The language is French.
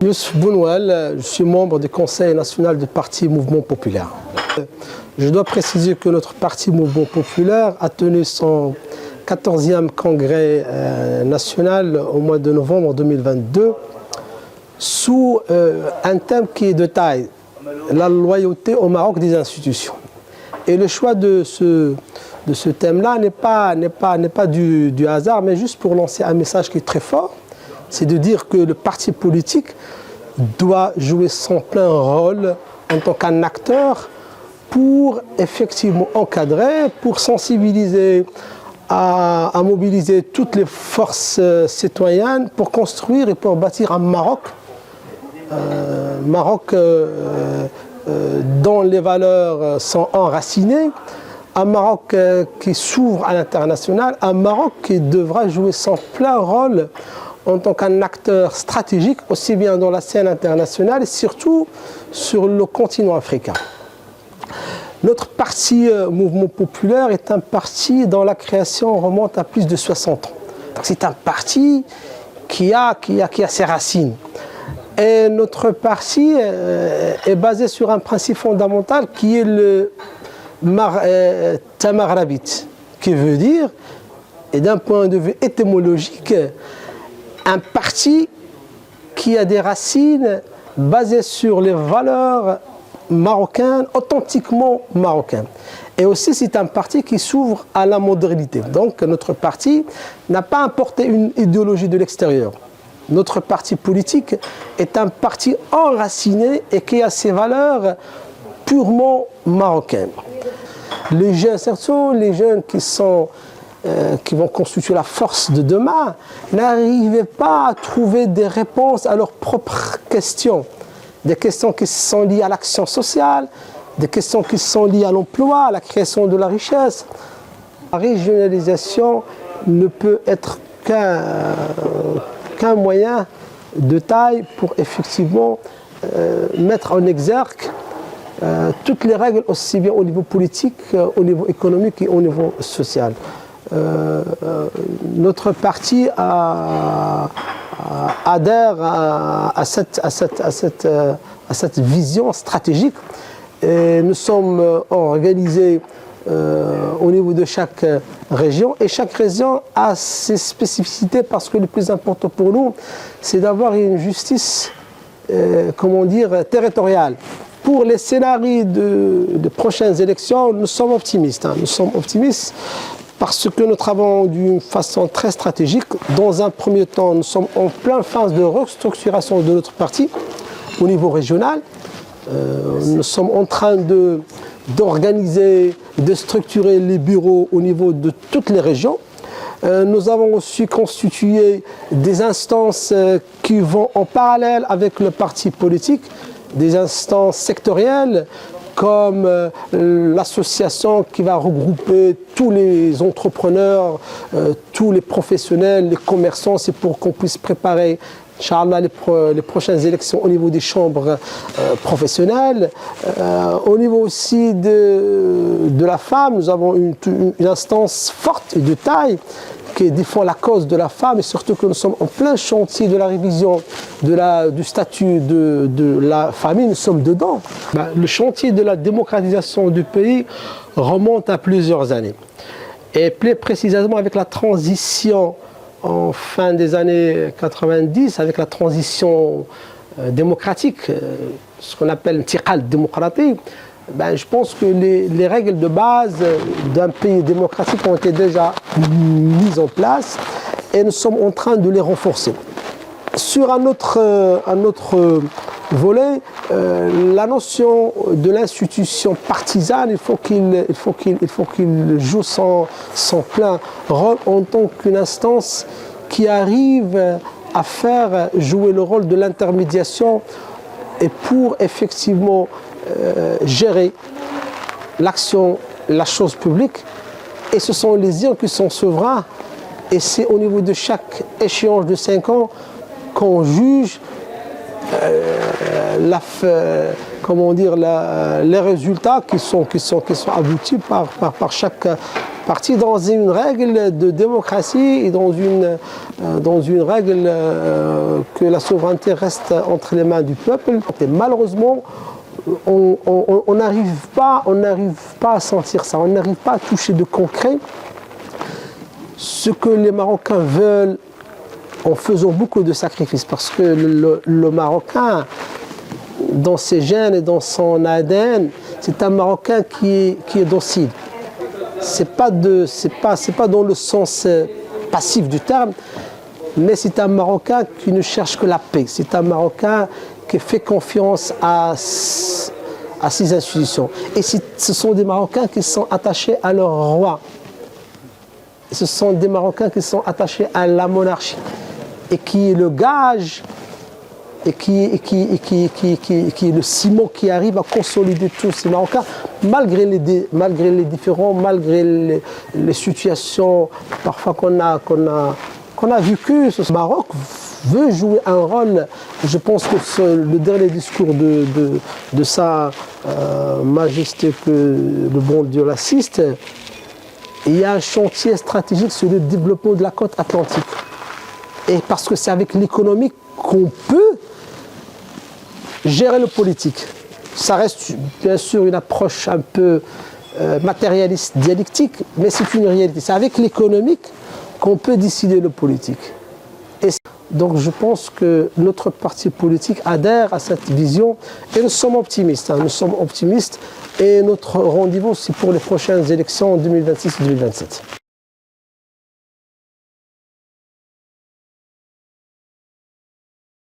Youssef Bounouel, je suis membre du Conseil national du Parti Mouvement Populaire. Je dois préciser que notre Parti Mouvement Populaire a tenu son 14e congrès national au mois de novembre 2022 sous un thème qui est de taille, la loyauté au Maroc des institutions. Et le choix de ce thème-là n'est pas du hasard, mais juste pour lancer un message qui est très fort. C'est de dire que le parti politique doit jouer son plein rôle en tant qu'un acteur pour effectivement encadrer, pour sensibiliser, à mobiliser toutes les forces citoyennes pour construire et pour bâtir un Maroc, dont les valeurs sont enracinées, un Maroc qui s'ouvre à l'international, un Maroc qui devra jouer son plein rôle en tant qu'un acteur stratégique, aussi bien dans la scène internationale et surtout sur le continent africain. Notre parti Mouvement Populaire est un parti dont la création remonte à plus de 60 ans. C'est un parti qui a ses racines. Et notre parti est basé sur un principe fondamental qui est le Tamarabit, qui veut dire, et d'un point de vue étymologique, un parti qui a des racines basées sur les valeurs marocaines, authentiquement marocaines. Et aussi, c'est un parti qui s'ouvre à la modernité. Donc, notre parti n'a pas importé une idéologie de l'extérieur. Notre parti politique est un parti enraciné et qui a ses valeurs purement marocaines. Les jeunes, surtout les jeunes qui vont constituer la force de demain, n'arrivaient pas à trouver des réponses à leurs propres questions. Des questions qui sont liées à l'action sociale, des questions qui sont liées à l'emploi, à la création de la richesse. La régionalisation ne peut être qu'un moyen de taille pour effectivement mettre en exergue toutes les règles, aussi bien au niveau politique, au niveau économique et au niveau social. Notre parti adhère à cette vision stratégique et nous sommes organisés au niveau de chaque région et chaque région a ses spécificités parce que le plus important pour nous c'est d'avoir une justice territoriale. Pour les scénarios de prochaines élections, nous sommes optimistes. Nous sommes optimistes parce que nous travaillons d'une façon très stratégique. Dans un premier temps, nous sommes en pleine phase de restructuration de notre parti au niveau régional. Nous sommes en train d'organiser, de structurer les bureaux au niveau de toutes les régions. Nous avons aussi constitué des instances qui vont en parallèle avec le parti politique, des instances sectorielles comme l'association qui va regrouper tous les entrepreneurs, tous les professionnels, les commerçants, c'est pour qu'on puisse préparer Inch'Allah, les prochaines élections au niveau des chambres professionnelles. Au niveau aussi de la femme, nous avons une instance forte et de taille qui défend la cause de la femme et surtout que nous sommes en plein chantier de la révision du statut de la famille, nous sommes dedans. Le chantier de la démocratisation du pays remonte à plusieurs années. Et plus précisément avec la transition en fin des années 90, avec la transition démocratique, ce qu'on appelle un tiqal démocratique, je pense que les règles de base d'un pays démocratique ont été déjà mises en place et nous sommes en train de les renforcer. Sur un autre volet, la notion de l'institution partisane, il faut qu'il joue son plein rôle en tant qu'une instance qui arrive à faire jouer le rôle de l'intermédiation et pour effectivement gérer l'action, la chose publique. Et ce sont les uns qui sont souverains et c'est au niveau de chaque échéance de 5 ans qu'on juge les résultats qui sont aboutis par chaque parti dans une règle de démocratie et dans une règle que la souveraineté reste entre les mains du peuple. Et malheureusement, on n'arrive pas à sentir ça, on n'arrive pas à toucher de concret ce que les Marocains veulent en faisant beaucoup de sacrifices. Parce que le Marocain, dans ses gènes et dans son ADN, c'est un Marocain qui est docile. C'est pas dans le sens passif du terme, mais c'est un Marocain qui ne cherche que la paix. C'est un Marocain qui fait confiance à ses institutions. Et ce sont des Marocains qui sont attachés à leur roi. Ce sont des Marocains qui sont attachés à la monarchie et qui est le gage et qui est le ciment qui arrive à consolider tous ces Marocains, malgré les différends, malgré les situations parfois qu'on a vécues. Ce Maroc veut jouer un rôle. Je pense que le dernier discours de sa majesté, que le bon Dieu l'assiste, il y a un chantier stratégique sur le développement de la côte atlantique. Et parce que c'est avec l'économie qu'on peut gérer le politique. Ça reste bien sûr une approche un peu matérialiste, dialectique, mais c'est une réalité. C'est avec l'économique qu'on peut décider le politique. Et donc je pense que notre parti politique adhère à cette vision et nous sommes optimistes. Nous sommes optimistes et notre rendez-vous c'est pour les prochaines élections en 2026-2027.